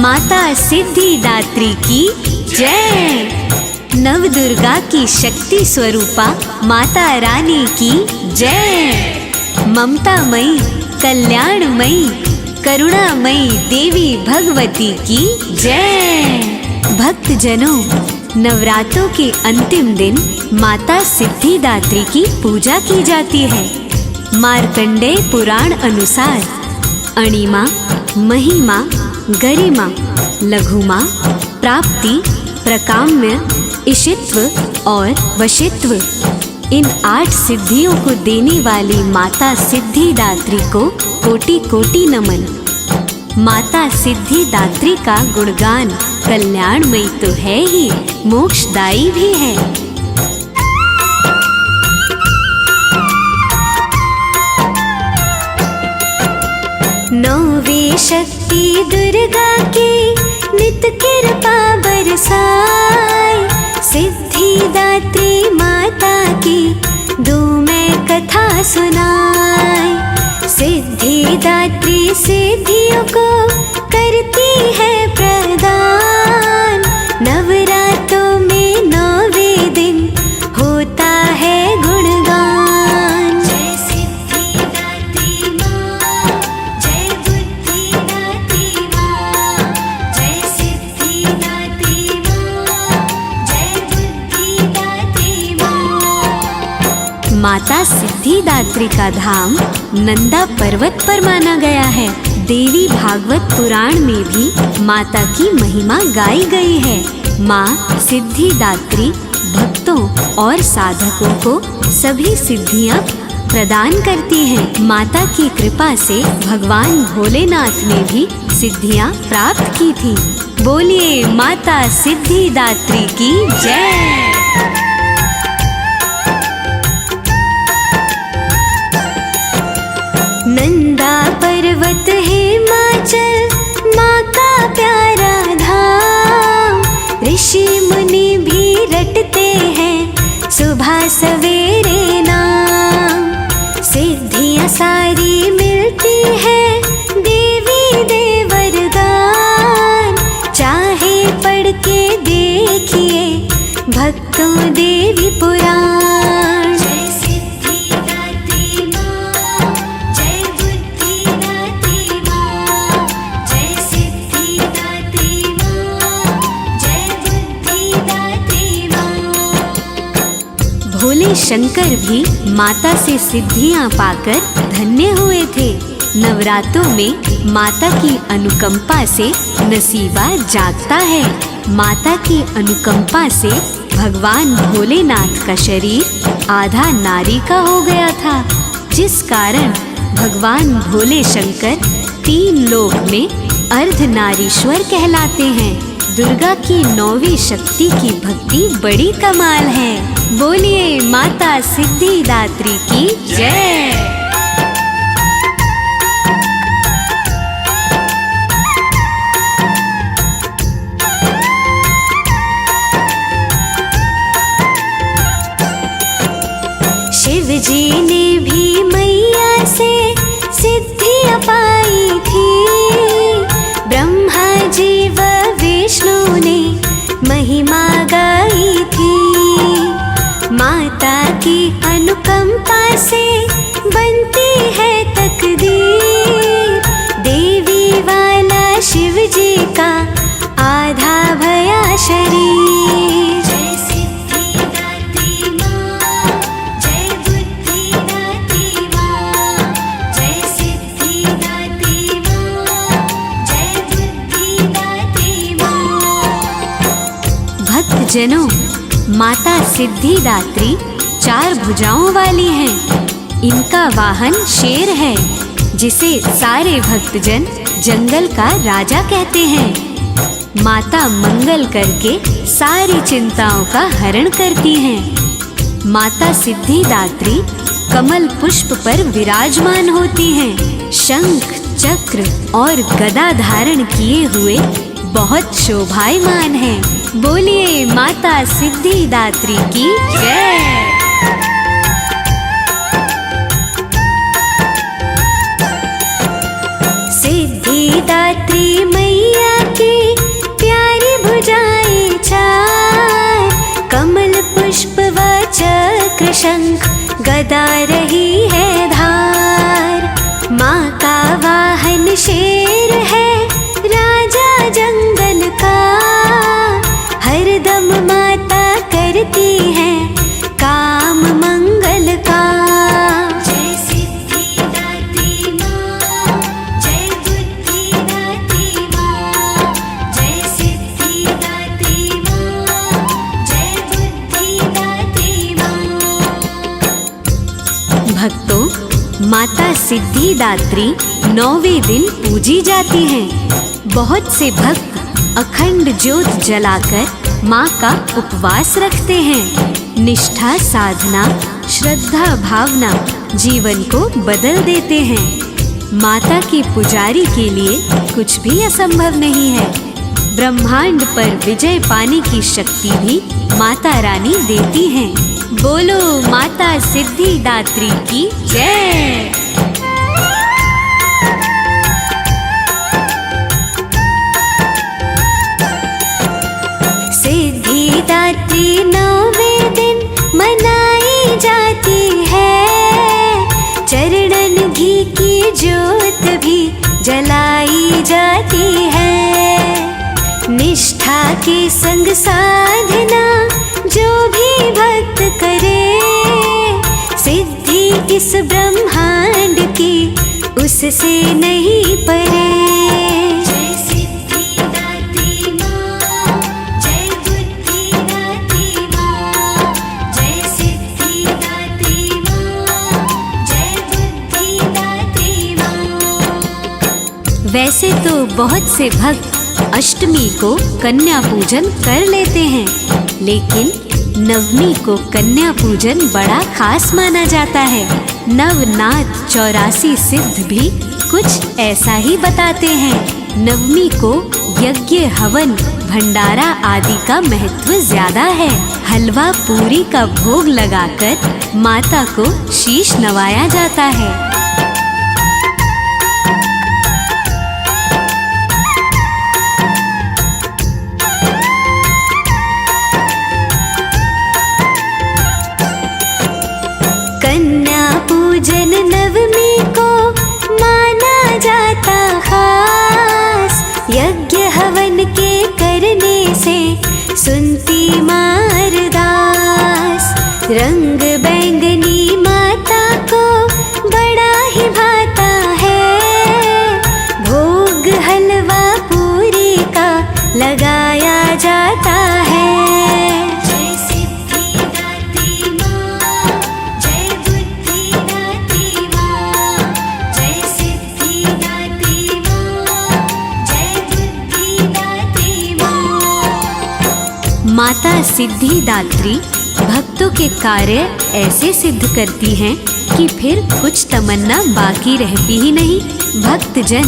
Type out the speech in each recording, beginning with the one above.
माता सिद्धिदात्री की जय। नवदुर्गा की शक्ति स्वरूपा माता रानी की जय। ममतामयी, कल्याणमयी, करुणामयी देवी भगवती की जय। भक्तजनों, नवरात्रों के अंतिम दिन माता सिद्धिदात्री की पूजा की जाती है। मार्कंडेय पुराण अनुसार अणिमा, महिमा, गरिमा, लघुमा, प्राप्ति, प्रकाम्य, इशित्व और वशित्व, इन 8 सिद्धियों को देने वाली माता सिद्धिदात्री को कोटि कोटि नमन। माता सिद्धिदात्री का गुणगान कल्याणमयी तो है ही, मोक्षदायी भी है। नौवे शक्ति दुर्गा की नित कृपा बरसाए। सिद्धिदात्री माता की दो मैं कथा सुनाए। सिद्धिदात्री सिद्धियों को करती है प्रदान। नवरात्रों में 9वें दिन होता है गुणगान। जय सिद्धिदात्री माँ, जय बुद्धिदात्री माँ, जय सिद्धिदात्री माँ, जय बुद्धिदात्री माँ। माता सिद्धिदात्री का धाम नंदा पर्वत पर माना गया है। देवी भागवत पुराण में भी माता की महिमा गाई गई है। माँ सिद्धिदात्री भक्तों और साधकों को सभी सिद्धियाँ प्रदान करती हैं। माता की कृपा से भगवान भोलेनाथ ने भी सिद्धियाँ प्राप्त की थी। बोलिए माता सिद्धिदात्री की जय। नंदा पर्वत हिमाचल माँ का प्यारा धाम। ऋषि मुनि भी रटते हैं सुबह सवेरे नाम। सिद्धियाँ सारी मिलती है देवी दे वरदान। चाहे पढ़ के देखिए भक्तों देवी पुराण। जय सिद्धिदात्री माँ, जय बुद्धिदात्री माँ, जय सिद्धिदात्री माँ, जय बुद्धिदात्री माँ। भोले शंकर भी माता से सिद्धियां पाकर धन्य हुए थे। नवरात्रों में माता की अनुकंपा से नसीबा जागता है। माता की अनुकंपा से भगवान भोलेनाथ का शरीर आधा नारी का हो गया था, जिस कारण भगवान भोले शंकर 3 लोक में अर्धनारीश्वर कहलाते हैं। दुर्गा की 9वीं शक्ति की भक्ति बड़ी कमाल है। बोलिए माता सिद्धिदात्री की जय। शिव जी ने भी मैया से सिद्धियाँ पाई थी। ब्रह्मा जी व विष्णु ने महिमा गाई थी। माता की अनुकंपा से बनती है तकदीर। देवी वाला शिव जी का आधा भया शरीर। जय सिद्धिदात्री माँ, जय बुद्धिदात्री माँ, जय सिद्धिदात्री माँ, जय बुद्धिदात्री माँ। भक्तजनों, माता सिद्धिदात्री 4 भुजाओं वाली हैं। इनका वाहन शेर है, जिसे सारे भक्तजन जंगल का राजा कहते हैं। माता मंगल करके सारी चिंताओं का हरण करती हैं। माता सिद्धिदात्री कमल पुष्प पर विराजमान होती हैं। शंख, चक्र और गदा धारण किए हुए बहुत शोभायमान है। बोलिए माता सिद्धिदात्री की जय। सिद्धिदात्री मैया की शंख गदा रही है धार। माँ का वाहन शेर है राजा जंगल का, हरदम माता करती है काम मंगल का। जय सिद्धिदात्री माँ, जय बुद्धिदात्री माँ, जय सिद्धिदात्री माँ, जय बुद्धिदात्री माँ। भक्तों, माता सिद्धिदात्री 9वें दिन पूजी जाती हैं। बहुत से भक्त अखंड ज्योत जलाकर माँ का उपवास रखते हैं। निष्ठा, साधना, श्रद्धा, भावना जीवन को बदल देते हैं। माता की पुजारी के लिए कुछ भी असंभव नहीं है। ब्रह्मांड पर विजय पाने की शक्ति भी माता रानी देती हैं। बोलो माता सिद्धिदात्री की जय। सिद्धिदात्री 9वें दिन मनाई जाती है। चरणन घी की ज्योत भी जलाई जाती है। निष्ठा के संग साधना जो भी भक्त करे, सिद्धि इस ब्रह्मांड की उससे नहीं परे। जय सिद्धिदात्री माँ, जय बुद्धिदात्री माँ, जय सिद्धिदात्री माँ, जय बुद्धिदात्री माँ। वैसे तो बहुत से भक्त अष्टमी को कन्या पूजन कर लेते हैं, लेकिन नवमी को कन्या पूजन बड़ा खास माना जाता है। नवनाथ 84 सिद्ध भी कुछ ऐसा ही बताते हैं। नवमी को यज्ञ, हवन, भंडारा आदि का महत्व ज्यादा है। हलवा पूरी का भोग लगाकर माता को शीश नवाया जाता है। पूजन नवमी को माना जाता खास। यज्ञ हवन के करने से सुनती माँ अरदास। रंग बैंगनी माता को बड़ा ही भाता है। भोग हलवा पूरी का लगाया जाता है। माता सिद्धिदात्री भक्तों के कार्य ऐसे सिद्ध करती हैं कि फिर कुछ तमन्ना बाकी रहती ही नहीं। भक्तजन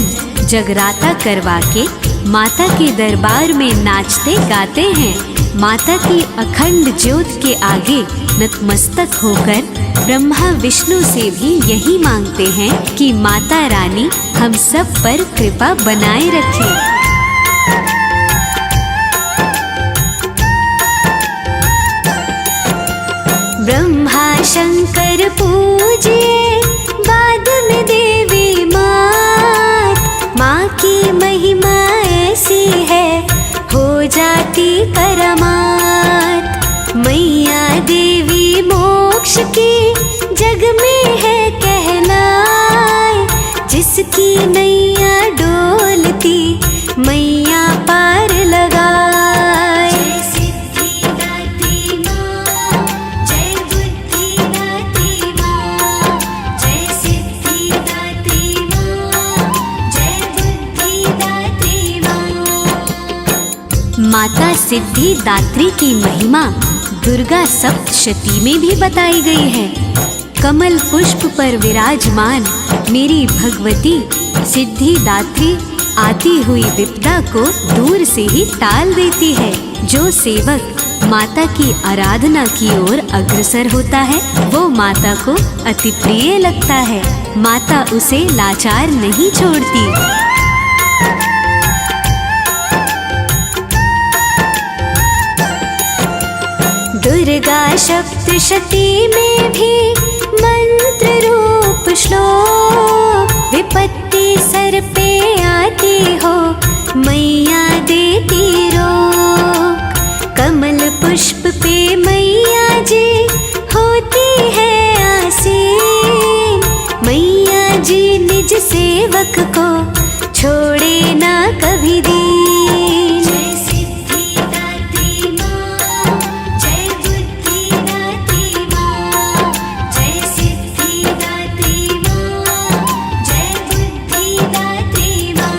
जगराता करवा के माता के दरबार में नाचते गाते हैं। माता की अखंड ज्योत के आगे नतमस्तक होकर ब्रह्मा विष्णु से भी यही मांगते हैं कि माता रानी हम सब पर कृपा बनाए रखे। ब्रह्मा शंकर पूजिए, बाद में देवी मात। माँ की महिमा ऐसी है, हो जाती करामात। मैया देवी मोक्ष की जग में है कहनाए। जिसकी नैया डोलती मैया पार लगाए। माता सिद्धिदात्री की महिमा दुर्गा सप्तशती में भी बताई गई है। कमल पुष्प पर विराजमान मेरी भगवती सिद्धिदात्री आती हुई विपदा को दूर से ही टाल देती है। जो सेवक माता की आराधना की ओर अग्रसर होता है वो माता को अति प्रिय लगता है। माता उसे लाचार नहीं छोड़ती। दुर्गा शब्द सप्तशती में भी मंत्र रूप श्लोक, विपत्ति सर पे आती हो मैया देती रोक। कमल पुष्प पे मैया जी होती है आसीन, मैया जी निज सेवक को छोड़े ना कभी दीन। जय सिद्धिदात्री माँ, जय बुद्धिदात्री माँ, जय सिद्धिदात्री माँ, जय बुद्धिदात्री माँ।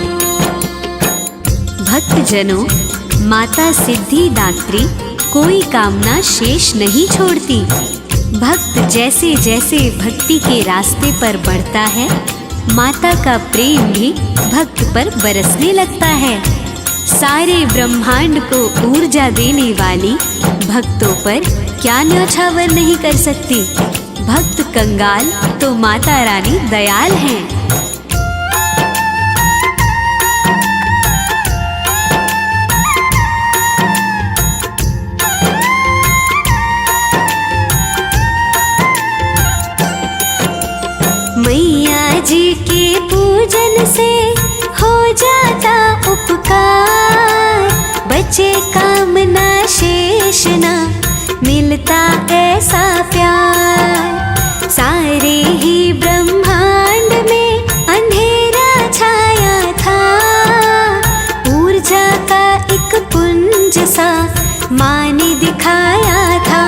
भक्तजनों, माता सिद्धिदात्री कोई कामना शेष नहीं छोड़ती। भक्त जैसे जैसे भक्ति के रास्ते पर बढ़ता है, माता का प्रेम भी भक्त पर बरसने लगता है। सारे ब्रह्मांड को ऊर्जा देने वाली भक्तों पर क्या न्यौछावर नहीं कर सकती। भक्त कंगाल तो माता रानी दयाल हैं। मैया जी के पूजन से हो जाता उपकार, बचे कामना शेष ना मिलता ऐसा प्यार। सारे ही ब्रह्मांड में अंधेरा छाया था, ऊर्जा का एक पुंज सा माँ ने दिखाया था।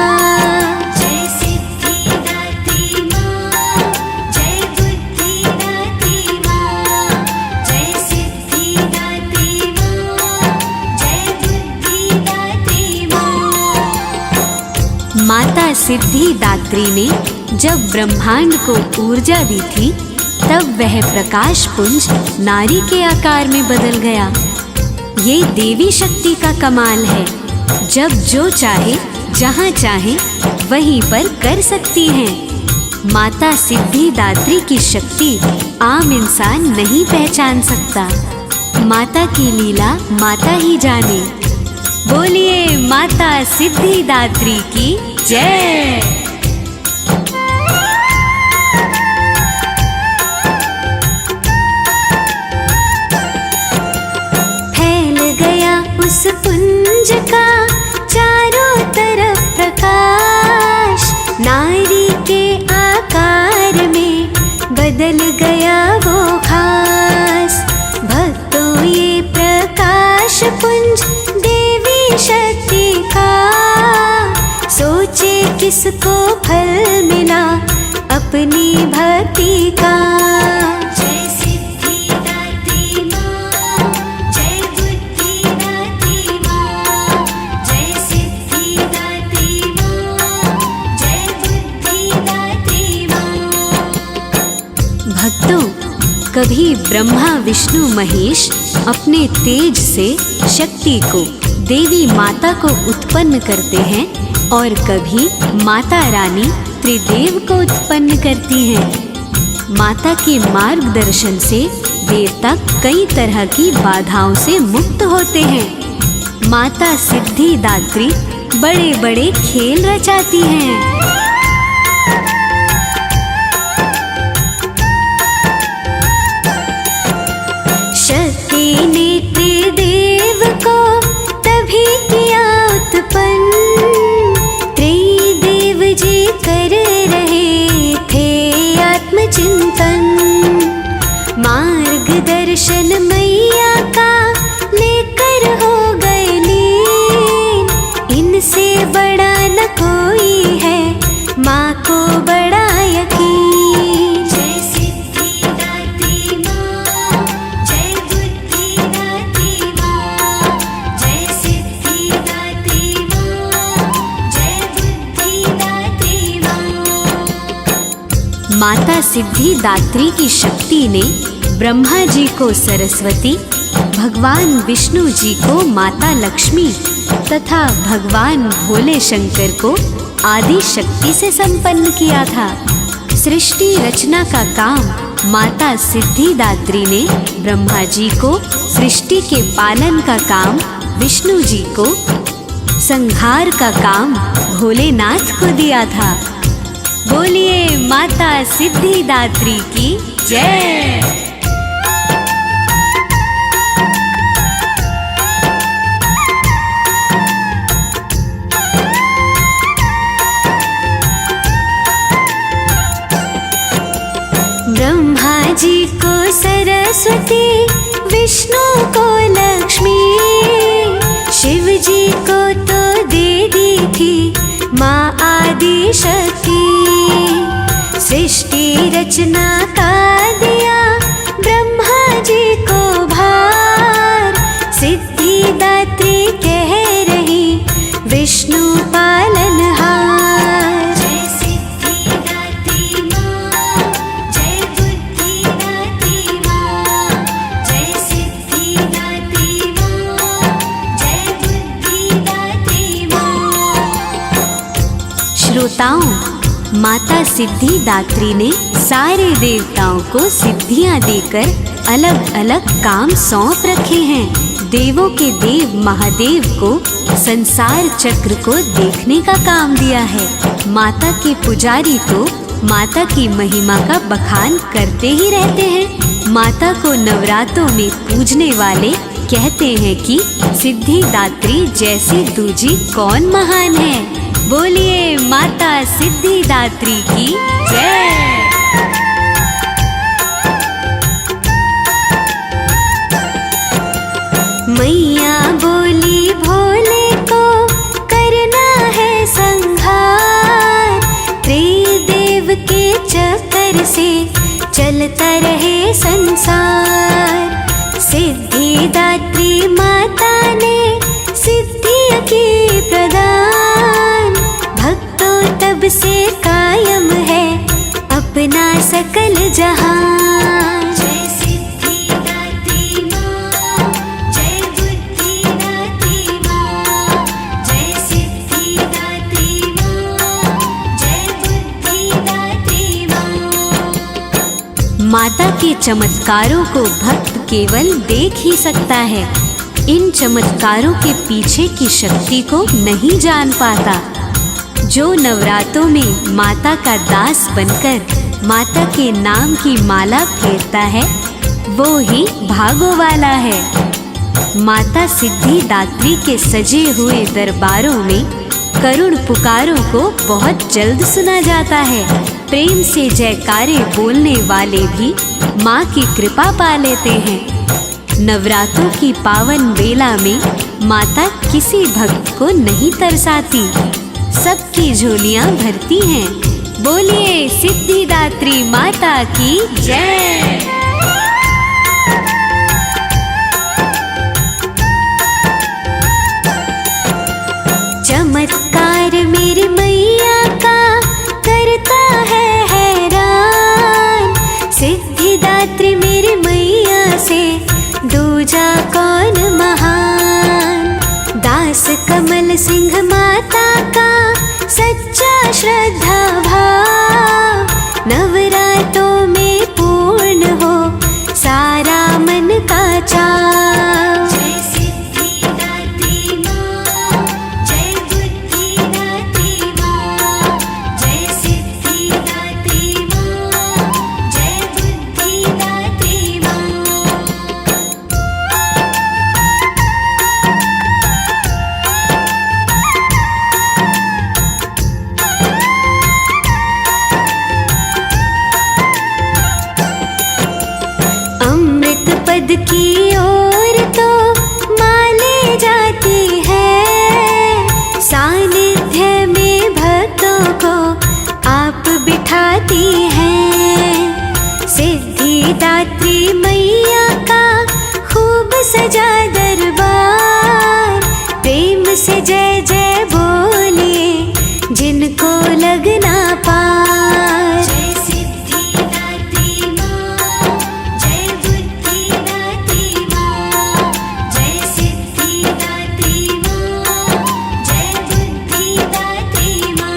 माता सिद्धिदात्री ने जब ब्रह्मांड को ऊर्जा दी थी, तब वह प्रकाश पुंज नारी के आकार में बदल गया। ये देवी शक्ति का कमाल है। जब जो चाहे जहाँ चाहे वहीं पर कर सकती हैं। माता सिद्धिदात्री की शक्ति आम इंसान नहीं पहचान सकता। माता की लीला माता ही जाने। बोलिए माता सिद्धिदात्री की जय। फैल गया उस पुंज का चारों तरफ प्रकाश, नारी के आकार में बदल गया वो खास। भक्तों ये प्रकाश पुंज देवी शक्ति का, सोचे किसको फल मिला अपनी भक्ति का। जय सिद्धिदात्री माँ, जय बुद्धिदात्री माँ, जय सिद्धिदात्री माँ, जय बुद्धिदात्री माँ। भक्तों, कभी ब्रह्मा विष्णु महेश अपने तेज से शक्ति को देवी माता को उत्पन्न करते हैं, और कभी माता रानी त्रिदेव को उत्पन्न करती हैं। माता के मार्गदर्शन से देवता कई तरह की बाधाओं से मुक्त होते हैं। माता सिद्धिदात्री बड़े बड़े खेल रचाती हैं। शक्ति ने त्रिदेव को तभी किया उत्पन्न, त्रिदेव जी कर रहे थे आत्मचिंतन। मार्गदर्शन मैया का लेकर हो गए लीन, इनसे बड़ा न कोई है माँ को बड़ा यकीन। जय सिद्धिदात्री माँ, जय बुद्धिदात्री माँ, जय सिद्धिदात्री माँ, जय बुद्धिदात्री माँ। माता सिद्धिदात्री की शक्ति ने ब्रह्मा जी को सरस्वती, भगवान विष्णु जी को माता लक्ष्मी तथा भगवान भोले शंकर को आदि शक्ति से संपन्न किया था। सृष्टि रचना का काम माता सिद्धिदात्री ने ब्रह्मा जी को, सृष्टि के पालन का काम विष्णु जी को, संहार का काम भोलेनाथ को दिया था। बोलिए माता सिद्धिदात्री की जय। ब्रह्मा जी को सरस्वती, विष्णु को लक्ष्मी, शिव जी को तो दे दी थी माँ आदि शक्ति। सृष्टि रचना का दिया ब्रह्मा जी को भार, सिद्धिदात्री कह रही विष्णु पालनहार। जय सिद्धिदात्री माँ, जय बुद्धिदात्री माँ, जय सिद्धिदात्री माँ, जय बुद्धिदात्री माँ। श्रोताओं, माता सिद्धिदात्री ने सारे देवताओं को सिद्धियां देकर अलग अलग काम सौंप रखे हैं। देवों के देव महादेव को संसार चक्र को देखने का काम दिया है। माता के पुजारी तो माता की महिमा का बखान करते ही रहते हैं। माता को नवरात्रों में पूजने वाले कहते हैं कि सिद्धिदात्री जैसी दूजी कौन महान है। बोलिए माता सिद्धिदात्री की जय। मैया बोली भोले को करना है संहार, त्रिदेव के चक्कर से चलता रहे संसार। सिद्धिदात्री माता ने सिद्धियों की प्रदान, भक्तों तब से कायम है अपना सकल जहां। जय सिद्धिदात्री माँ, जय बुद्धिदात्री माँ, जय सिद्धिदात्री माँ, जय बुद्धिदात्री माँ। माता के चमत्कारों को भक्त केवल देख ही सकता है। इन चमत्कारों के पीछे की शक्ति को नहीं जान पाता। जो नवरात्रों में माता का दास बनकर माता के नाम की माला फेरता है, वो ही भागो वाला है। माता सिद्धिदात्री के सजे हुए दरबारों में करुण पुकारों को बहुत जल्द सुना जाता है। प्रेम से जयकारे बोलने वाले भी माँ की कृपा पा लेते हैं। नवरात्रों की पावन बेला में माता किसी भक्त को नहीं तरसाती, सबकी झोलियां भरती हैं। बोलिए सिद्धिदात्री माता की जय। चमत्कार मेरी मैया का करता है हैरान, सिद्धिदात्री मेरी मैया से दूजा कौन महान। दास कमल सिंह माता का सच्चा श्रद्धा भाव, नवरात्रों में पूर्ण हो सारा मन का चाव। जय सिद्धिदात्री माँ, जय बुद्धिदात्री माँ, जय सिद्धिदात्री माँ, जय बुद्धिदात्री माँ। अमृत पद की ओर तो माले जाती है, सानिध्य में भक्तों को आप बिठाती हैं। सिद्धिदात्री मैया का खूब सजा दरबार, प्रेम से जय जय बोलिए जिनको लगना पार। जय सिद्धिदात्री माँ, जय बुद्धिदात्री माँ, जय सिद्धिदात्री माँ, जय बुद्धिदात्री माँ।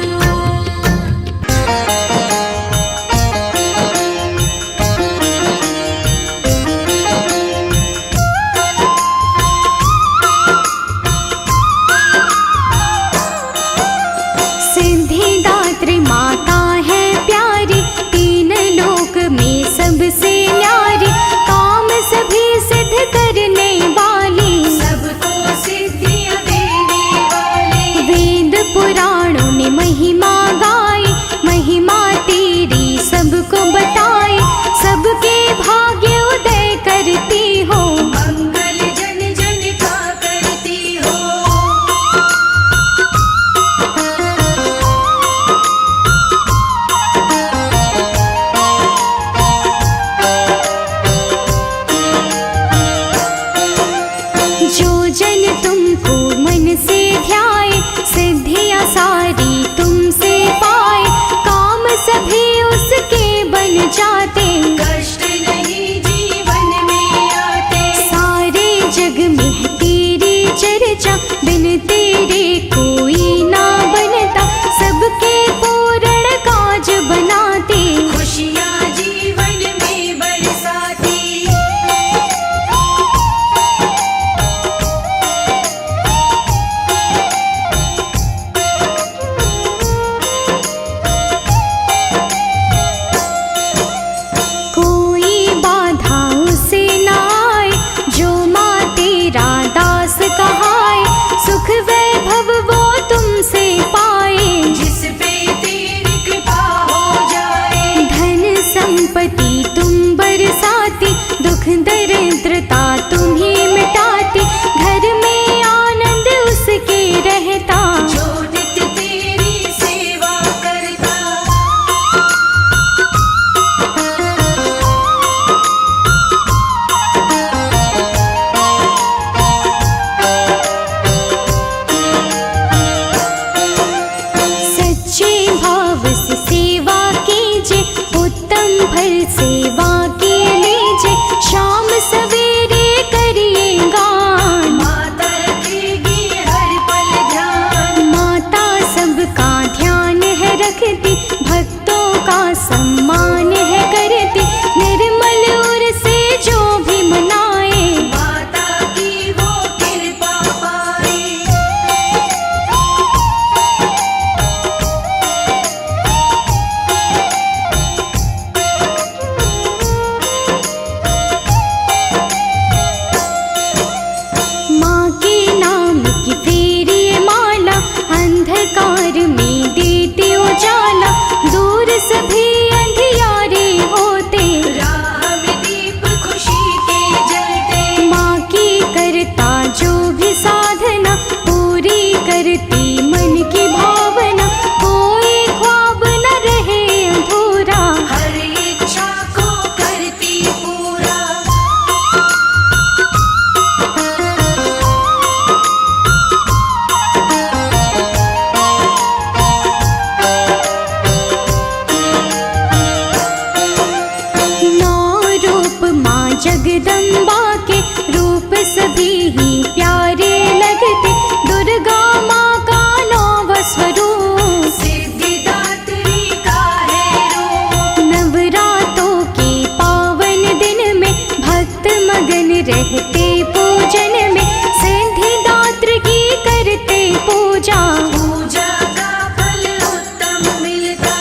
जगदम्बा के रूप सभी ही प्यारे लगते, दुर्गा माँ का 9वां स्वरूप सिद्धिदात्री का है रूप। नवरातों के पावन दिन में भक्त मगन रहते पूजन में, सिद्धिदात्री की करते पूजा, पूजा का फल उत्तम मिलता।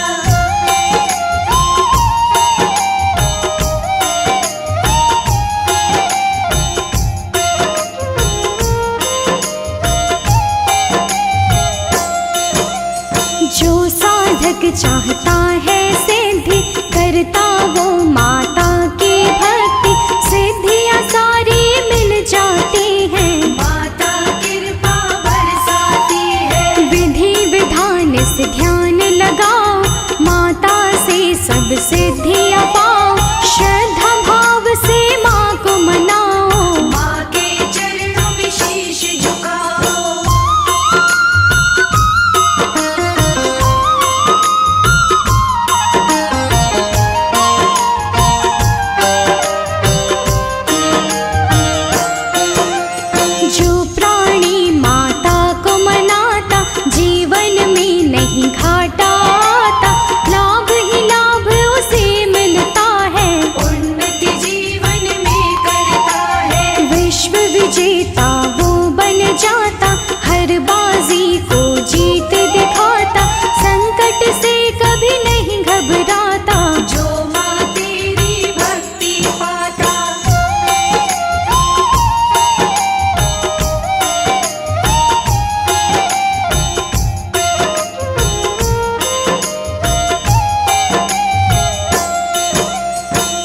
जो साधक चाहता है सिद्धि, करता वो माता की भक्ति, सिद्धियाँ सारी मिल जाती हैं, माता कृपा बरसाती है। विधि विधान से ध्यान लगाओ, माता से सब सिद्धियाँ पाओ, श्रद्धा भाव से माँ को मनाओ, माँ के चरणों में शीश झुकाओ। जो प्राणी माता को मनाता, जीवन में नहीं घाटा आता, लाभ ही लाभ उसे मिलता है, उन्नति जीवन में करता है। विश्व विजेता वो बन जाता, हर बाजी को जीत दिखाता, संकट से कभी नहीं घबराता, जो माँ तेरी भक्ति पाता।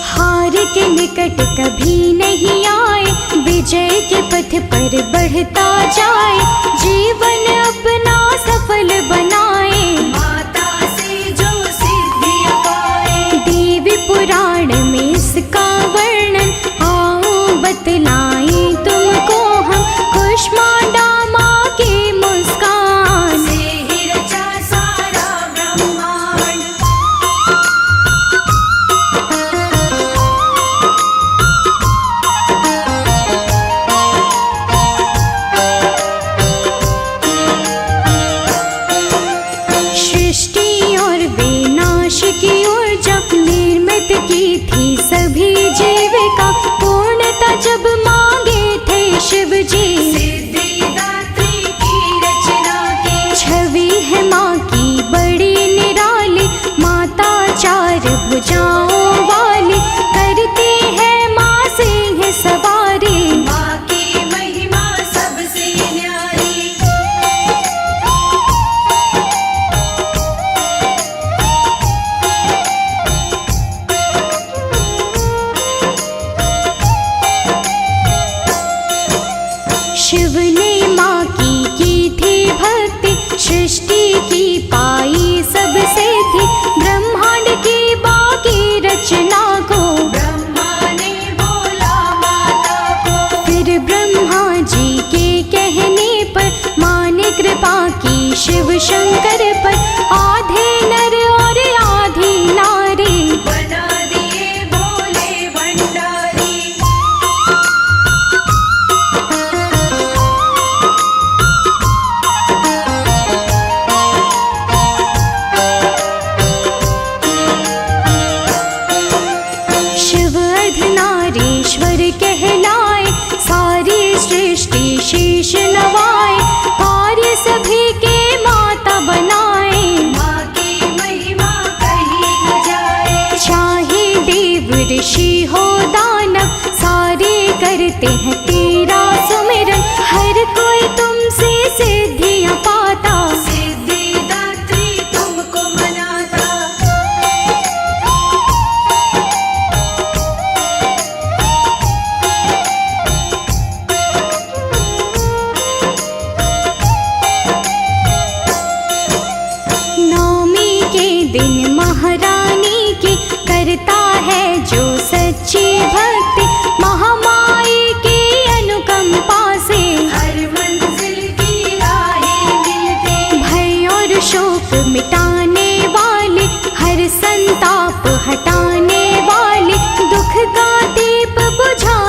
हार के निकट कभी नहीं आए, विजय के पथ पर बढ़ता जाए, जीवन अपना सफल बनाए, माता से जो सिद्धियाँ पाए। देवी पुराण में इसका वर्णन आओ बतलाएं तुमको हम, कुष्मांडा माँ की मुस्कान, से ही रचा सारा ब्रह्मांड। सृष्टि और विनाश की ऊर्जा निर्मित की थी सभी जीविका, पूर्णता जब मांगे थे शिव जी, सिद्धिदात्री की रचना की। छवि है माँ की बड़ी निराली, माता 4 भुजाओं वाली, करती है माँ सिंह सवारी, माँ की महिमा सबसे न्यारी। शिव ने माँ की थी भक्ति, सृष्टि की पाई सब सिद्धि, ब्रह्मांड की बाकी रचना को, ब्रह्मा ने बोला माता को। फिर ब्रह्मा जी के कहने पर माँ ने कृपा की शिव शंकर पर, आधे नर और आधी नारी, बना दिए भोले भंडारी। शिव अर्धनारीश्वर कहलाए, सारी सृष्टि शीश नवाए, कार्य सभी के माता बनाए, माँ की महिमा कही न जाए। चाहे देव ऋषि हो दानव, सारे करते हैं तेरा सुमिरन, हर कोई तुमसे सिद्धियाँ पाता, सिद्धिदात्री तुमको मनाता। नवमी के दिन महारानी की करता है जो सच्ची भक्ति, महामाई की अनुकंपा से हर मंजिल की राहें मिलते। भय और शोक मिटाने वाले, हर संताप हटाने वाले, दुख का दीप बुझा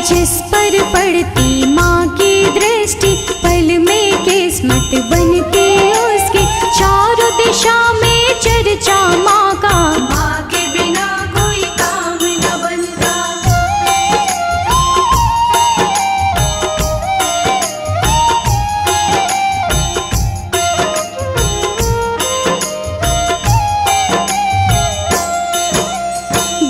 जिस पर पड़ती माँ की दृष्टि, पल में किस्मत बनती उसकी। चारों दिशा में चर्चा माँ का, माँ के बिना कोई काम न बनता।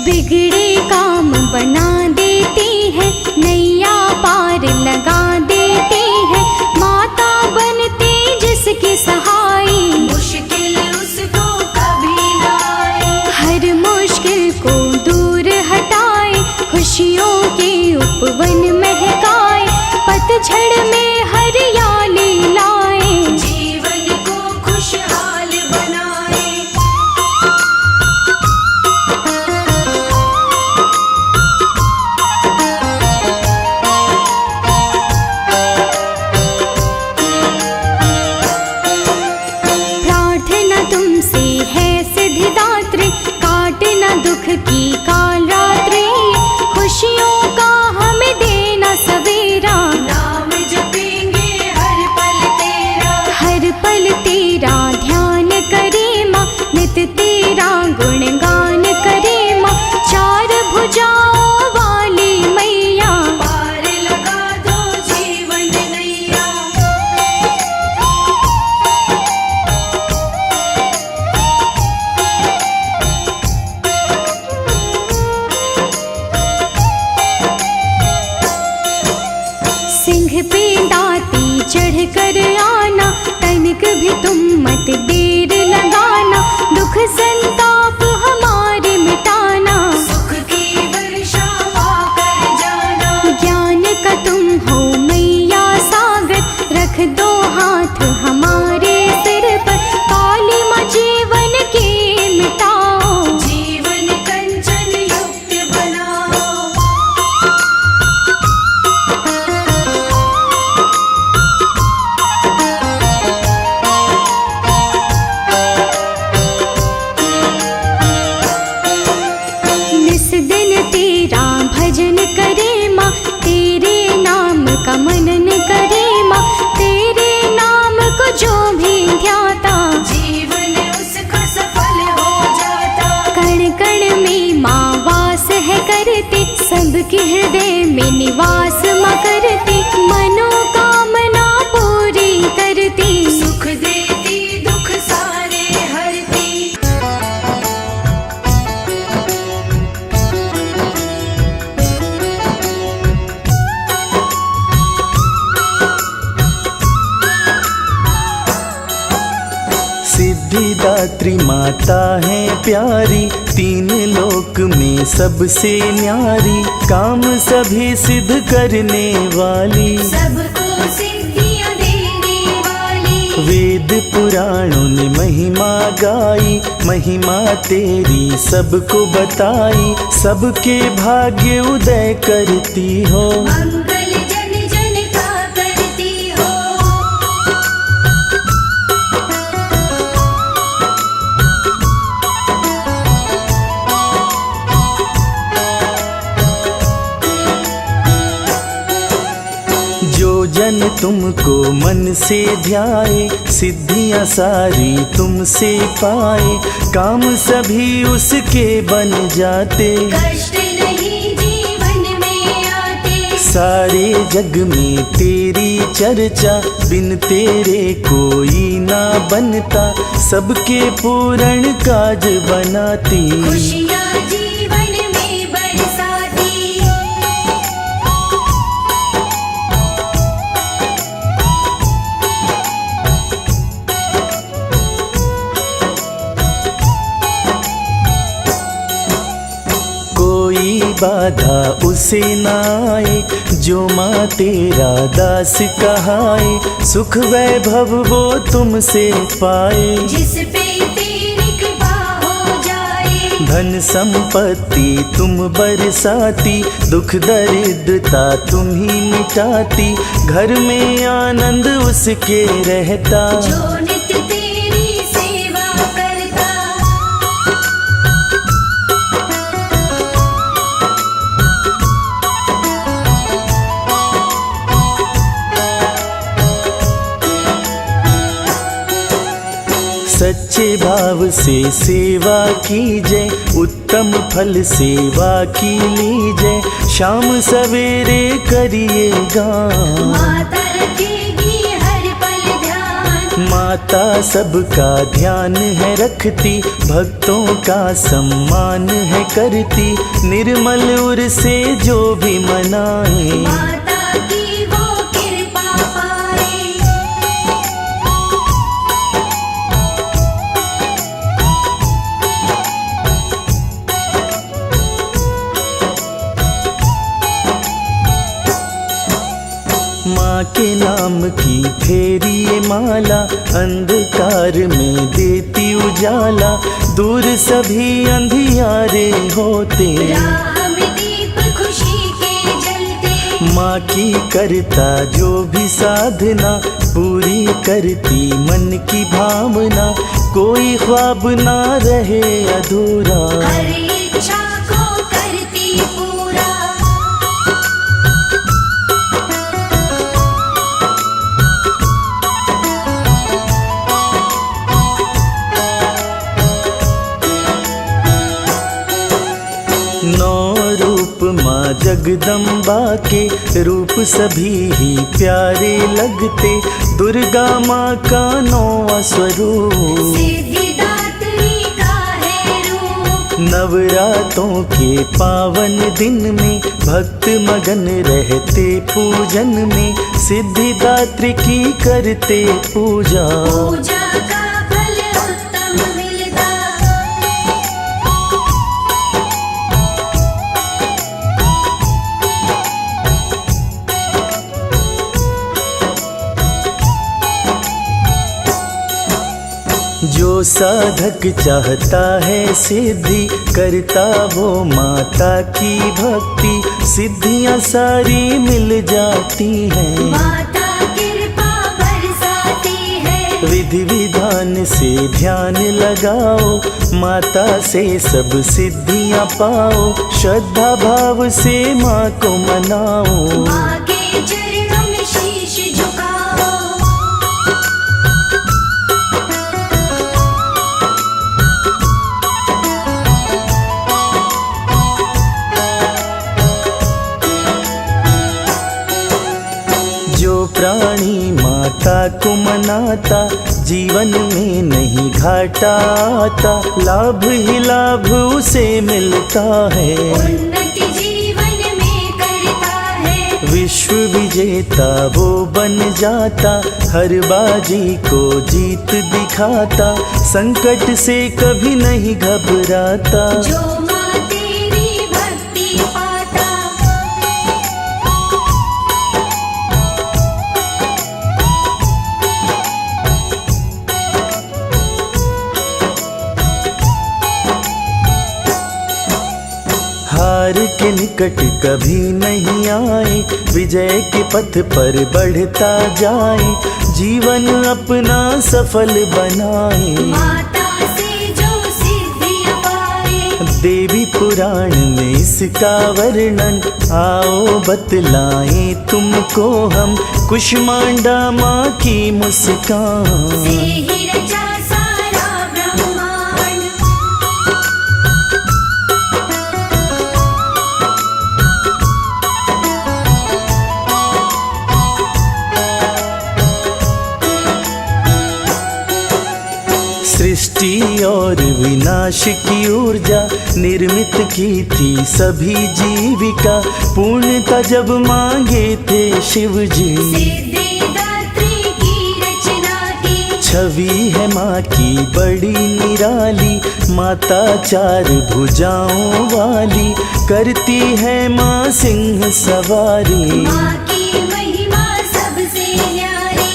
बिगड़े काम बना देती है, नैया पार लगा देती है। माता बनती जिसकी सहाई, मुश्किल उसको कभी न आए। हर मुश्किल को दूर हटाए, खुशियों के उपवन महकाए। पतझड़ में हरियाली लाए, जीवन को खुशहाल बनाए। प्रार्थना तुमसे है सिद्धिदात्री, काटना दुख की काल रात्रि। खुशियों का हमें देना सवेरा, नाम जपेंगे हर पल तेरा। हर पल तेरा ध्यान करे माँ, नित तेरा गुणगान करे माँ। चार भुजाओं वाली मैया, पार लगा दो जीवन नैया। सिंह पे दाती चढ़ कर आना, तनिक भी तुम मत देर लगाना। दुख संताप हमारे मिटाना, सुख की वर्षा पाकर जाना। ज्ञान का तुम हो मैया सागर। रख दो हाथ हमारे सिर पर, काली माँ जीवन के मिटाओ। जीवन कंचन युक्त बनाओ। निस दिन तेरा भजन करे माँ, तेरे नाम का मनन करे माँ। तेरे नाम को जो भी ध्याता, जीवन उसका सफल हो जाता। कण कण में माँ वास है करती, सबके हृदय में निवास माँ करती। मनोकामना पूरी करती, सुख देती दुख सारे हरती। सिद्धिदात्री माता है प्यारी, तीन लोक में सबसे न्यारी। काम सभी सिद्ध करने वाली, सबको सिद्धियां देने वाली। वेद पुराणों ने महिमा गाई, महिमा तेरी सबको बताई। सबके भाग्य उदय करती हो, मंगल जन जन का करती हो। जो जन तुमको मन से ध्याए, सिद्धियां सारी तुमसे पाए। काम सभी उसके बन जाते, कष्ट नहीं जीवन में आते। सारे जग में तेरी चर्चा, बिन तेरे कोई ना बनता। सबके पूर्ण काज बनाती, खुशियाँ जीवन में बरसाती। कोई बाधा उसे ना आए, जो माँ तेरा दास कहाए। सुख वैभव वो तुमसे पाए, जिस पे तेरी कृपा हो जाए। धन संपत्ति तुम बरसाती, दुख दरिद्रता तुम ही मिटाती। घर में आनंद उसके रहता, जो नित्य तेरी सेवा करता। सच्चे भाव से सेवा कीजय, उत्तम फल सेवा की लीजय। शाम सवेरे करिए गान, माता रखेगी हर पल ध्यान। माता सबका ध्यान है रखती, भक्तों का सम्मान है करती। निर्मल उर से जो भी मनाए, माता की वो कृपा पाए। माँ के नाम की फेरिए माला, अंधकार में देती उजाला। दूर सभी अंधियारे होते, राह में दीप खुशी के जलते। माँ की करता जो भी साधना, पूरी करती मन की भावना। कोई ख्वाब ना रहे अधूरा, हर इच्छा को करती पूरा। नौ रूप माँ जगदम्बा के, रूप सभी ही प्यारे लगते। दुर्गा माँ का नौवां स्वरूप, सिद्धिदात्री का है रूप। नवरातों के पावन दिन में भक्त मगन रहते पूजन में। सिद्धिदात्री की करते पूजा, पूजा का फल उत्तम मिलता। जो साधक चाहता है सिद्धि, करता वो माता की भक्ति। सिद्धियाँ सारी मिल जाती हैं, माता कृपा बरसाती है। विधि विधान से ध्यान लगाओ, माता से सब सिद्धियाँ पाओ। श्रद्धा भाव से माँ को मनाओ, माँ के चरणों में शीश झुकाओ। जो प्राणी माता को मनाता, जीवन में नहीं घाटा आता। लाभ ही लाभ उसे मिलता है, उन्नति जीवन में करता है। विश्व विजेता वो बन जाता। हर बाजी को जीत दिखाता, संकट से कभी नहीं घबराता। जो माँ तेरी भक्ति पाता। हार के निकट कभी नहीं आए, विजय के पथ पर बढ़ता जाए। जीवन अपना सफल बनाए, माता से जो सिद्धियाँ पाए। देवी पुराण में इसका वर्णन, आओ बतलाएं तुमको हम। कुष्मांडा माँ की मुस्कान, से ही रचा सारा ब्रह्मांड। सृष्टि और विनाश की ऊर्जा, निर्मित की थी सभी जीविका। पूर्णता जब मांगे थे शिव जी, सिद्धिदात्री की रचना की। छवि है माँ की बड़ी निराली। माता चार भुजाओं वाली, करती है माँ सिंह सवारी। माँ की महिमा सबसे न्यारी।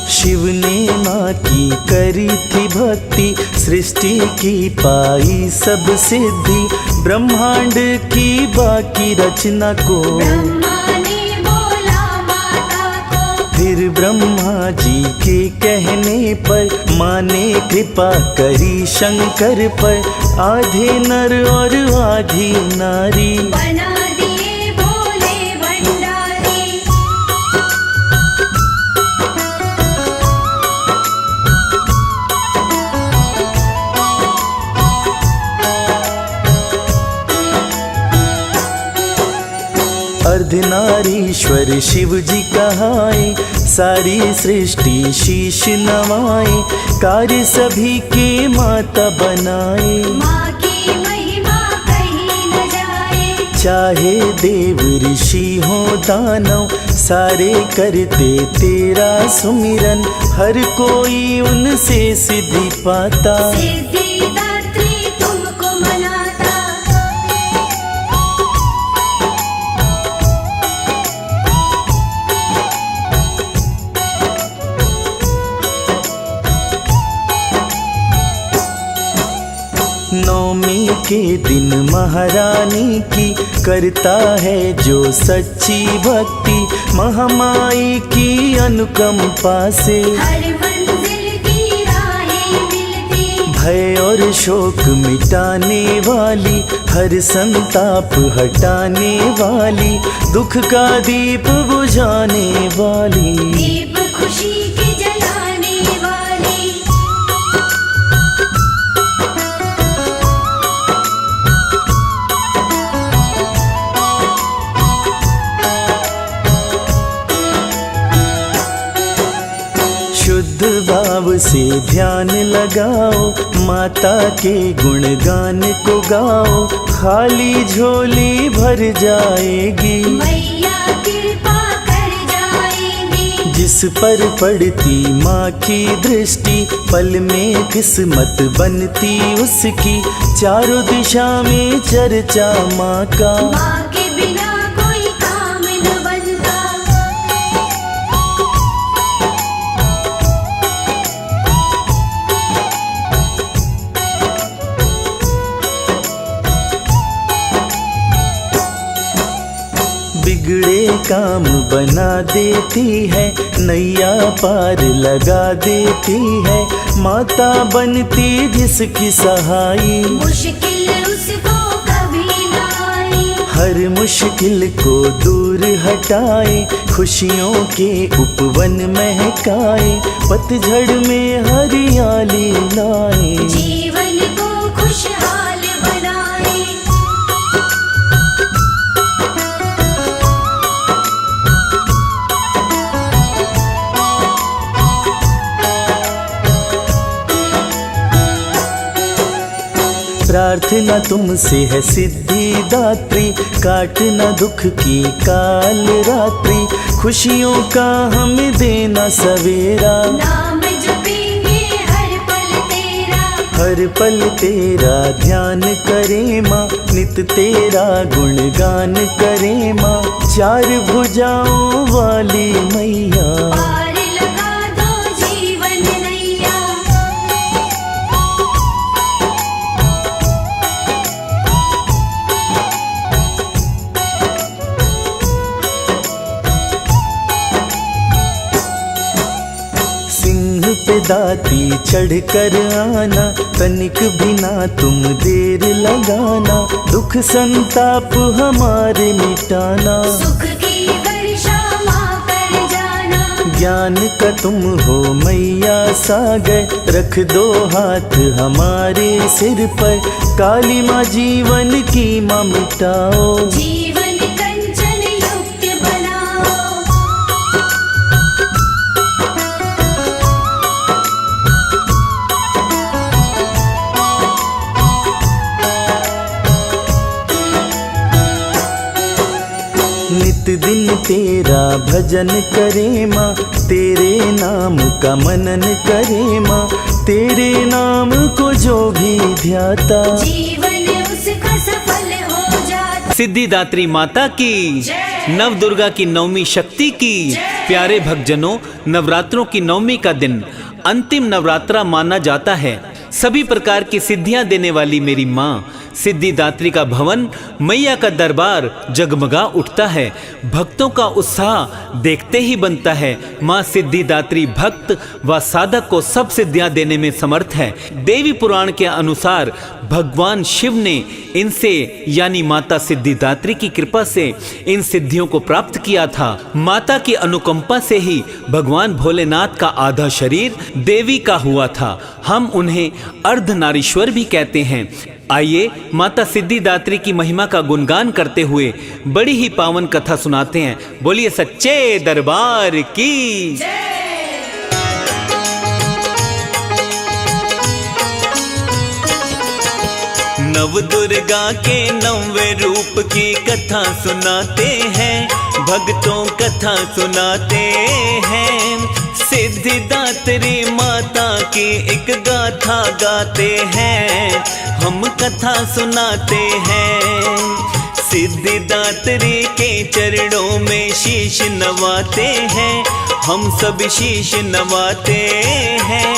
शिव ने माँ की करी थी भक्ति, सृष्टि की पाई सब सिद्धि। ब्रह्मांड की बाकी रचना को, ब्रह्मा ने बोला माता को। फिर ब्रह्मा जी के कहने पर माँ ने कृपा करी शंकर पर। आधे नर और आधी नारी। बना दिए भोले भंडारी। अर्धनारीश्वर शिव जी कहाए, सारी सृष्टि शीश नवाए, कार्य सभी के माता बनाए। माँ की महिमा कहीं न जाए। चाहे देव ऋषि हो दानव, सारे करते तेरा सुमिरन, हर कोई उनसे सिद्धि पाता। सिद्धिदात्री तुमको मनाता। नवमी के दिन महारानी की करता है जो सच्ची भक्ति, महामाई की अनुकंपा से हर मंजिल की राहें मिलती। भय और शोक मिटाने वाली, हर संताप हटाने वाली, दुख का दीप बुझाने वाली। दीप खुशी के जलाने वाली। शुद्ध भाव से ध्यान लगाओ, माता के गुणगान को गाओ, खाली झोली भर जाएगी। मैया कृपा कर जाएगी। जिस पर पड़ती माँ की दृष्टि, पल में किस्मत बनती उसकी, चारों दिशा में चर्चा माँ का। माँ के बिना कोई काम न बनता। बिगड़े काम बना देती है, नैया पार लगा देती है, माता बनती जिसकी सहाई। मुश्किल उसको कभी न आई। हर मुश्किल को दूर हटाए, खुशियों के उपवन महकाए, पतझड़ में हरियाली लाए। जीवन को खुशहाल बनाए। प्रार्थना तुमसे है सिद्धिदात्री, काटना दुख की काल रात्रि, खुशियों का हमें देना सवेरा। नाम जपेंगे हर पल तेरा। हर पल तेरा ध्यान करे माँ, नित तेरा गुणगान करे माँ, चार भुजाओं वाली मैया। पार लगा दो जीवन नैया। सिंह पे दाती चढ़ कर आना, तनिक भी ना तुम देर लगाना, दुख संताप हमारे मिटाना। सुख की वर्षा माँ कर जाना। ज्ञान का तुम हो मैया सागर, रख दो हाथ हमारे सिर पर, काली माँ जीवन की माँ मिटाओ। जीवन कंचन युक्त बनाओ। नित दिन तेरा भजन करे माँ, तेरे नाम का मनन करे माँ, तेरे नाम को जो भी ध्याता, जीवन उसका सफल हो जाता। सिद्धिदात्री माता की, नव दुर्गा की नवमी शक्ति की। प्यारे भक्तजनों, नवरात्रों की नवमी का दिन अंतिम नवरात्रा माना जाता है। सभी प्रकार की सिद्धियां देने वाली मेरी माँ सिद्धिदात्री का भवन, मैया का दरबार जगमगा उठता है। भक्तों का उत्साह देखते ही बनता है। माँ सिद्धिदात्री भक्त व साधक को सब सिद्धियां देने में समर्थ है। देवी पुराण के अनुसार भगवान शिव ने इनसे यानी माता सिद्धिदात्री की कृपा से इन सिद्धियों को प्राप्त किया था। माता की अनुकंपा से ही भगवान भोलेनाथ का आधा शरीर देवी का हुआ था। हम उन्हें अर्धनारीश्वर भी कहते हैं। आइए माता सिद्धिदात्री की महिमा का गुणगान करते हुए बड़ी ही पावन कथा सुनाते हैं। बोलिए सच्चे दरबार की। नव दुर्गा के नवे रूप की कथा सुनाते हैं, भक्तों कथा सुनाते हैं। सिद्धिदात्री माता की एक गाथा गाते हैं, हम कथा सुनाते हैं। सिद्धिदात्री के चरणों में शीश नवाते हैं, हम सब शीश नवाते हैं।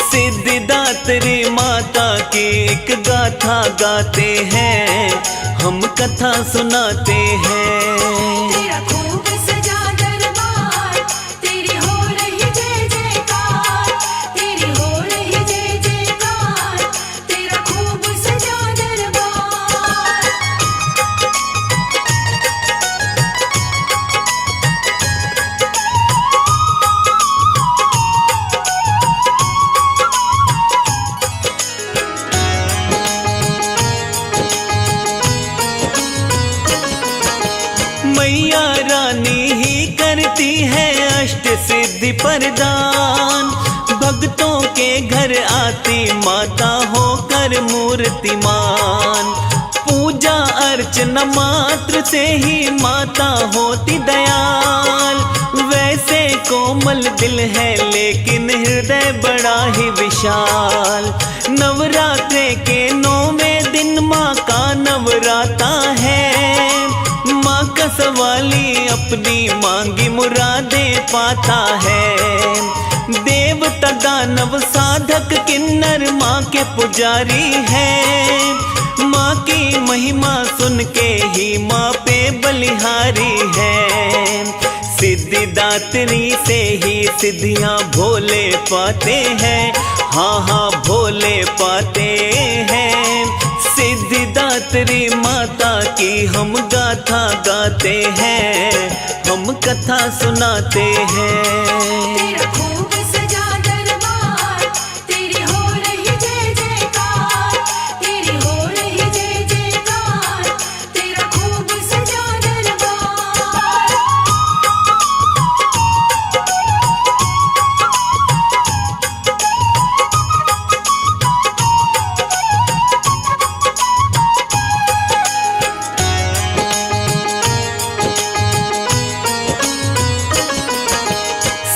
सिद्धिदात्री माता की एक गाथा गाते हैं, हम कथा सुनाते हैं। तेरा खूब सजा दरबार, तेरी हो रही जय जयकार, तेरी हो रही जय जयकार, तेरा खूब सजा दरबार। मैया रानी ही करती है अष्ट सिद्धि प्रदान, भक्तों के घर आती माता होकर मूर्तिमान। पूजा अर्चना मात्र से ही माता होती दयाल, वैसे कोमल दिल है लेकिन हृदय बड़ा ही विशाल। नवरात्रे के 9वें दिन माँ का नवराता है, माँ का सवाली अपनी मांगी मुरादें पाता है। देवता दानव साधक किन्नर माँ के पुजारी है, माँ की महिमा सुन के ही माँ पे बलिहारी है। सिद्धिदात्री से ही सिद्धियाँ भोले पाते हैं, हाँ हाँ भोले पाते हैं। सिद्धिदात्री माता की हम गाथा गाते हैं, हम कथा सुनाते हैं। तेरा खूब सजा दरबार, तेरी हो रही जय जयकार, तेरी हो रही जय जयकार, तेरा खूब सजा दरबार।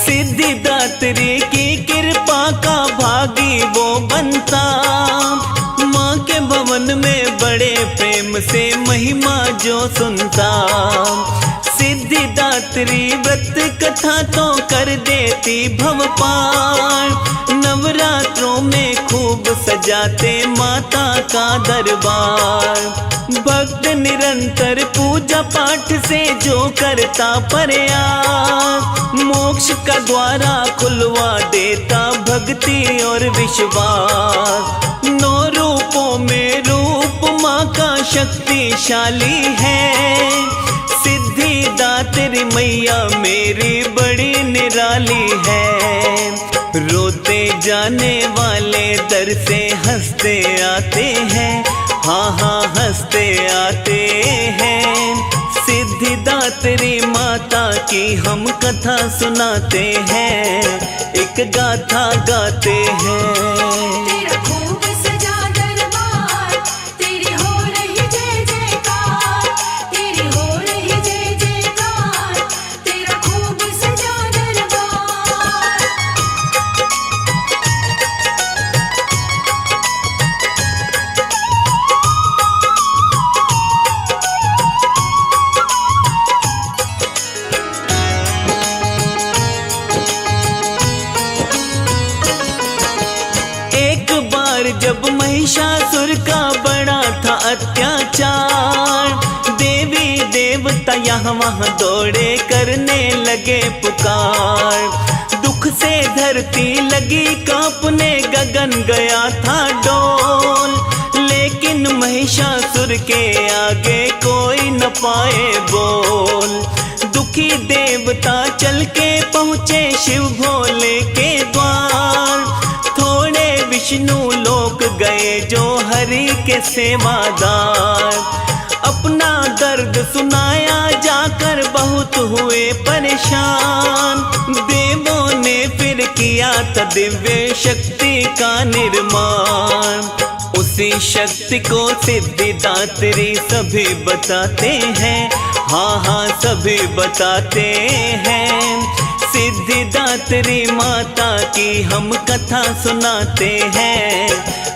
सिद्धिदात्री की कृपा का भागी वो बनता, माँ के भवन में बड़े प्रेम से महिमा जो सुनता। सिद्धिदात्री व्रत कथा तो कर देती भव पार, नवरात्रों में खूब सजाते माता का दरबार। भक्त निरंतर पूजा पाठ से जो करता प्रयास, मोक्ष का द्वारा खुलवा देता भक्ति और विश्वास। 9 रूपों में रूप माँ का शक्तिशाली है, सिद्धिदात्री मैया मेरी बड़ी निराली है। रोते जाने वाले दर से हंसते आते हैं, हाँ हाँ हंसते आते हैं। सिद्धिदात्री माता की हम कथा सुनाते हैं, एक गाथा गाते हैं। तेरा खूब सजा दरबार, तेरी हो रही जय जयकार, तेरी हो रही जय जयकार, तेरा खूब सजा दरबार। एक वहाँ दौड़े करने लगे पुकार। दुख से धरती लगी कांपने, गगन गया था डोल। लेकिन महिषासुर के आगे कोई न पाए बोल। दुखी देवता चल के पहुँचे शिव भोले के द्वार। थोड़े विष्णु लोक गए जो हरि के सेवादार। अपना दर्द सुनाया जाकर बहुत हुए परेशान। देवों ने फिर किया था दिव्य शक्ति का निर्माण। उसी शक्ति को सिद्धिदात्री सभी बताते हैं, हाँ हाँ सभी बताते हैं। सिद्धिदात्री माता की हम कथा सुनाते हैं,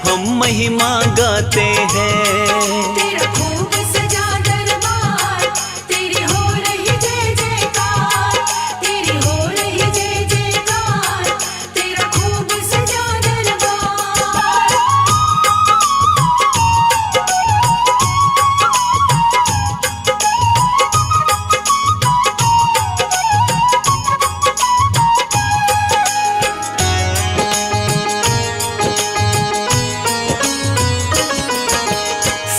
हम महिमा गाते हैं। तेरा खूब सजा दरबार, तेरी हो रही जय जयकार, तेरी हो रही जय जयकार, तेरा खूब सजा दरबार।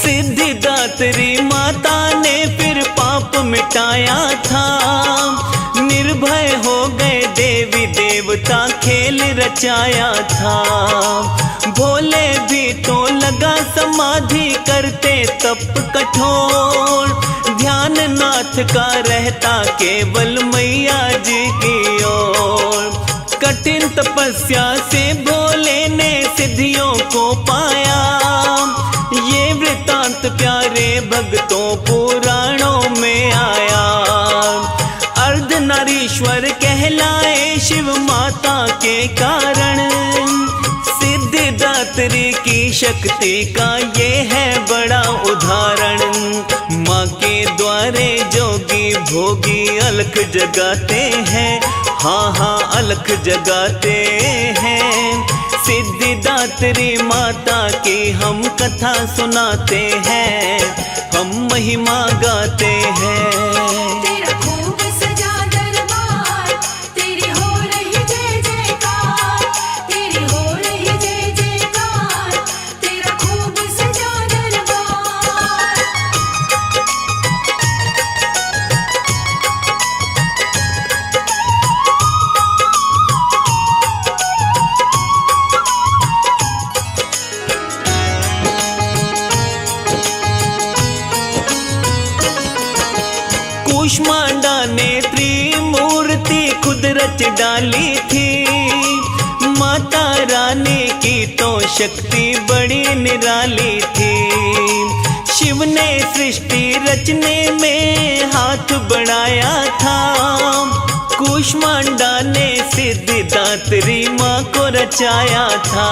सिद्धिदात्री माता ने फिर पाप मिटाया था। निर्भय हो गए देवी देवता खेल रचाया था। भोले भी तो लगा समाधि करते तप कठोर। ध्यान नाथ का रहता केवल मैया जी की ओर। कठिन तपस्या से भोले ने सिद्धियों को पाया। ये वृतांत प्यारे भक्तों पुराणों में आया। अर्धनारीश्वर कहलाए शिव माता के कारण। सिद्धिदात्री की शक्ति का ये है बड़ा उदाहरण। माँ के द्वारे जोगी भोगी अलख जगाते हैं, हाँ हाँ अलख जगाते हैं। सिद्धिदात्री माता की हम कथा सुनाते हैं, हम महिमा गाते हैं। तेरा खूब सजा दरबार, तेरी हो रही जय जयकार, तेरी हो रही जय जयकार, तेरा खूब सजा दरबार। कूष्मांडा ने त्रिमूर्ति खुद रच डाली थी। माता रानी की तो शक्ति बड़ी निराली थी। शिव ने सृष्टि रचने में हाथ बढ़ाया था। कूष्मांडा ने सिद्धिदात्री माँ को रचाया था।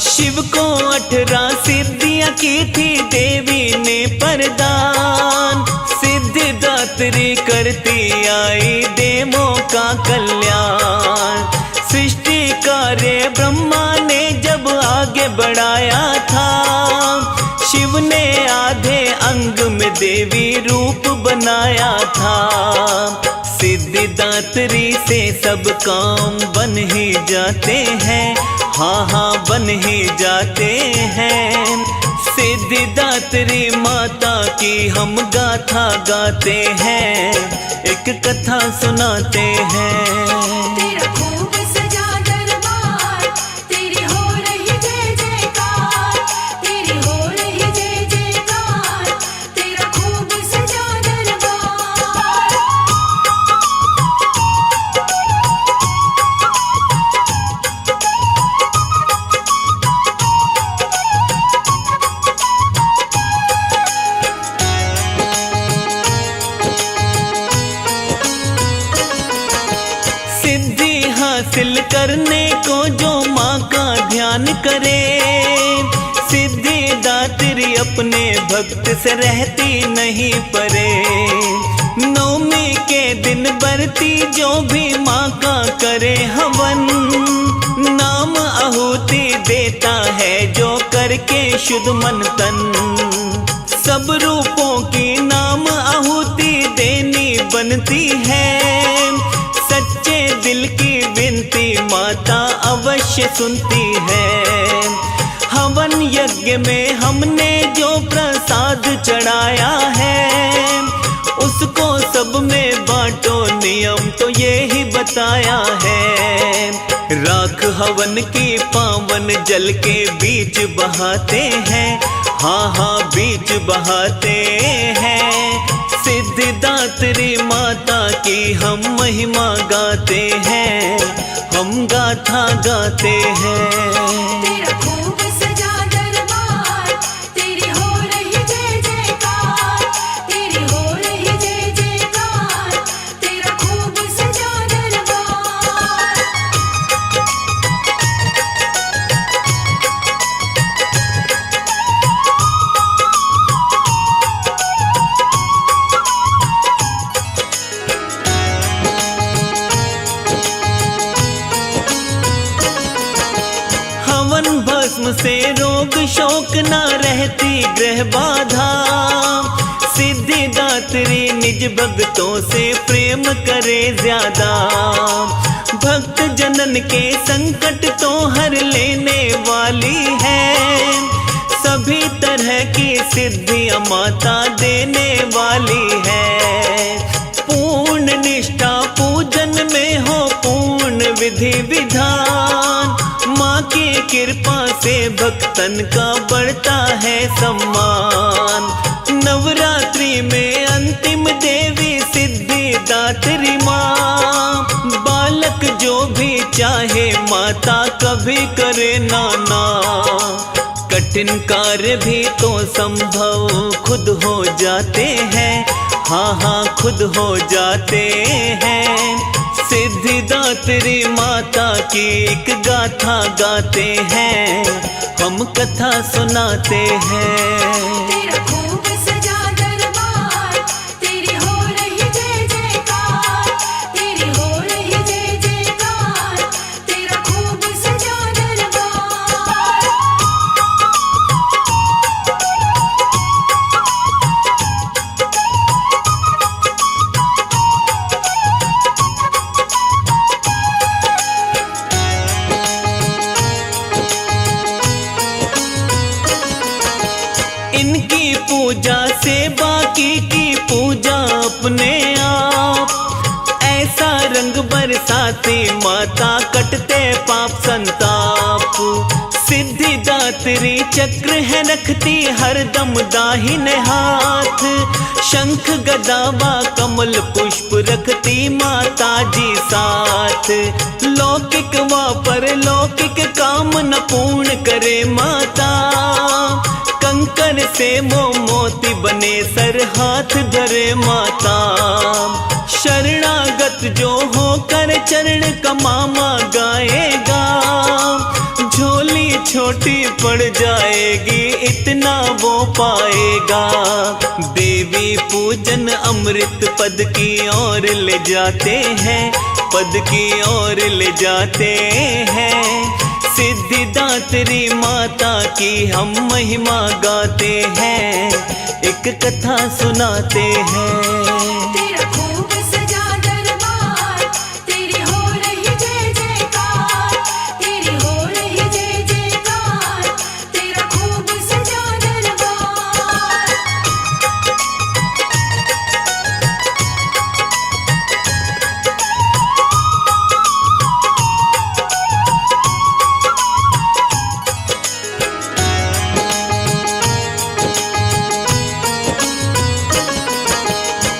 शिव को 18 सिद्धियाँ की थी देवी ने प्रदान। सिद्धिदात्री करती आई देवों का कल्याण। सृष्टि कार्य ब्रह्मा ने जब आगे बढ़ाया था। शिव ने आधे अंग में देवी रूप बनाया था। सिद्धिदात्री से सब काम बन ही जाते हैं, हाँ हाँ बन ही जाते हैं। सिद्धिदात्री माता की हम गाथा गाते हैं, एक कथा सुनाते हैं। तेरा खूब सजा दरबार, तेरी हो रही जय जयकार, तेरी हो रही जय जयकार, तेरा खूब सजा दरबार। सिद्धि हासिल करने को जो माँ का ध्यान करे। सिद्धिदात्री अपने भक्त से रहती नहीं परे। नवमी के दिन बरती जो भी माँ का करे हवन। नाम आहुति देता है जो करके शुद्ध मन तन। सब रूपों की नाम आहुति देने दिल की विनती माता अवश्य सुनती है। हवन यज्ञ में हमने जो प्रसाद चढ़ाया है, उसको सब में बांटो, नियम तो ये ही बताया है। राख हवन की पावन जल के बीच बहाते हैं, हाँ हाँ बीच बहाते हैं। सिद्धिदात्री माता की हम महिमा गाते हैं, हम गाथा गाते हैं। तेरा खूब सजा दरबार, तेरी हो रही जय जयकार, तेरी हो रही जय जयकार, तेरा खूब सजा दरबार। हवन भस्म से रोग शोक ना रहती ग्रह बाधा, सिद्धिदात्री निज भक्तों से प्रेम करे ज्यादा। भक्त जनन के संकट तो हर लेने वाली है, सभी तरह की सिद्धियां माता देने वाली है। पूर्ण निष्ठा पूजन में हो पूर्ण विधि विधान, माँ की कृपा से भक्तन का बढ़ता है सम्मान। नवरात्रि में अंतिम देवी सिद्धिदात्री माँ, बालक जो भी चाहे माता कभी करे ना ना। कठिन कार्य भी तो संभव खुद हो जाते हैं, हाँ हाँ खुद हो जाते हैं। सिद्धिदात्री माता की एक गाथा गाते हैं, हम कथा सुनाते हैं। तेरा खूब सजा दरबार, तेरी हो रही जय जयकार, तेरी हो रही जय जयकार, तेरा खूब सजा दरबार। इनकी पूजा से बाकी की पूजा अपने आप, ऐसा रंग बरसाती माता कटते पाप संताप। सिद्धिदात्री चक्र है रखती हरदम दाहिने हाथ, शंख गदा व कमल पुष्प रखती माता जी साथ। लौकिक व परलौकिक कामना पूर्ण करे माता, कंकर से मोती बने सर हाथ धरे माता। शरणागत जो होकर चरण कमामा गाएगा, झोली छोटी पड़ जाएगी इतना वो पाएगा। देवी पूजन अमृत पद की ओर ले जाते हैं, पद की ओर ले जाते हैं। सिद्धिदात्री माता की हम महिमा गाते हैं, एक कथा सुनाते हैं। तेरा खूब सजा दरबार, तेरी हो रही जय जयकार, तेरी हो रही जय जयकार, तेरा खूब सजा दरबार।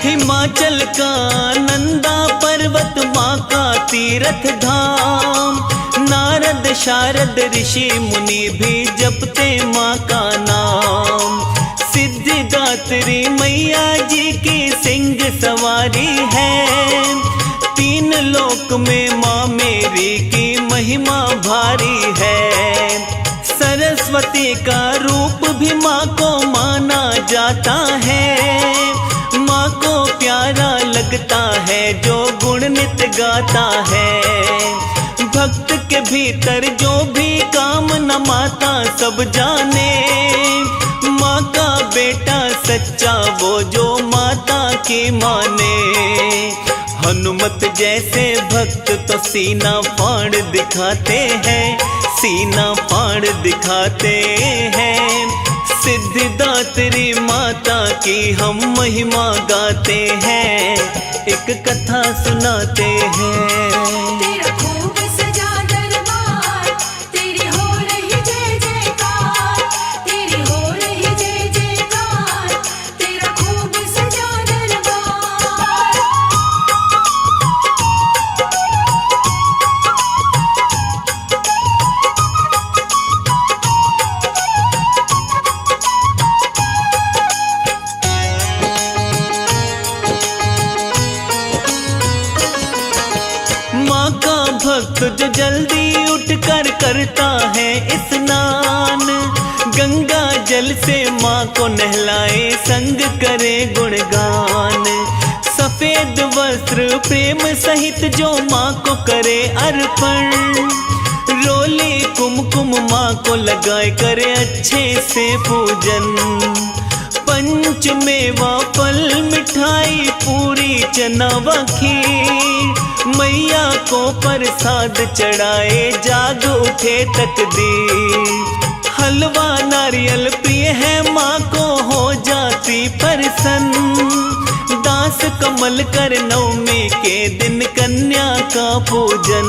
हिमाचल का नंदा पर्वत माँ का तीर्थ धाम, नारद शारद ऋषि मुनि भी जपते माँ का नाम। सिद्धिदात्री मैया जी की सिंह सवारी है, तीन लोक में माँ मेरी की महिमा भारी है। सरस्वती का रूप भी माँ को माना जाता है, माँ को प्यारा लगता है जो गुण नित गाता है। भक्त के भीतर जो भी काम न माता सब जाने, माँ का बेटा सच्चा वो जो माता की माने। हनुमत जैसे भक्त तो सीना फाड़ दिखाते हैं, सीना फाड़ दिखाते हैं। सिद्धिदात्री माता की हम महिमा गाते हैं, एक कथा सुनाते हैं। तेरा खूब सजा दरबार, तेरी हो रही जय जयकार, तेरी हो रही जय जयकार, तेरा खूब सजा दरबार। माँ का भक्त जो जल्दी उठकर करता है स्नान, गंगा जल से माँ को नहलाए संग करे गुणगान। सफेद वस्त्र प्रेम सहित जो माँ को करे अर्पण, रोले कुमकुम माँ को लगाए करे अच्छे से पूजन। पंच मेवा फल मिठाई पूरी चना व खीर, मैया को प्रसाद चढ़ाए जाग उठे तकदीर। हलवा नारियल प्रिय है माँ को हो जाती प्रसन्न, दास कमल कर नवमी के दिन कन्या का पूजन।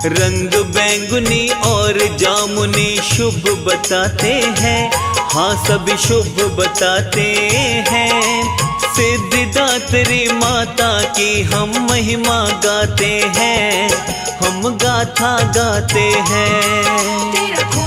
रंग बैंगनी और जामुनी शुभ बताते हैं, हाँ सभी शुभ बताते हैं। सिद्धिदात्री माता की हम महिमा गाते हैं, हम गाथा गाते हैं। तेरा खूब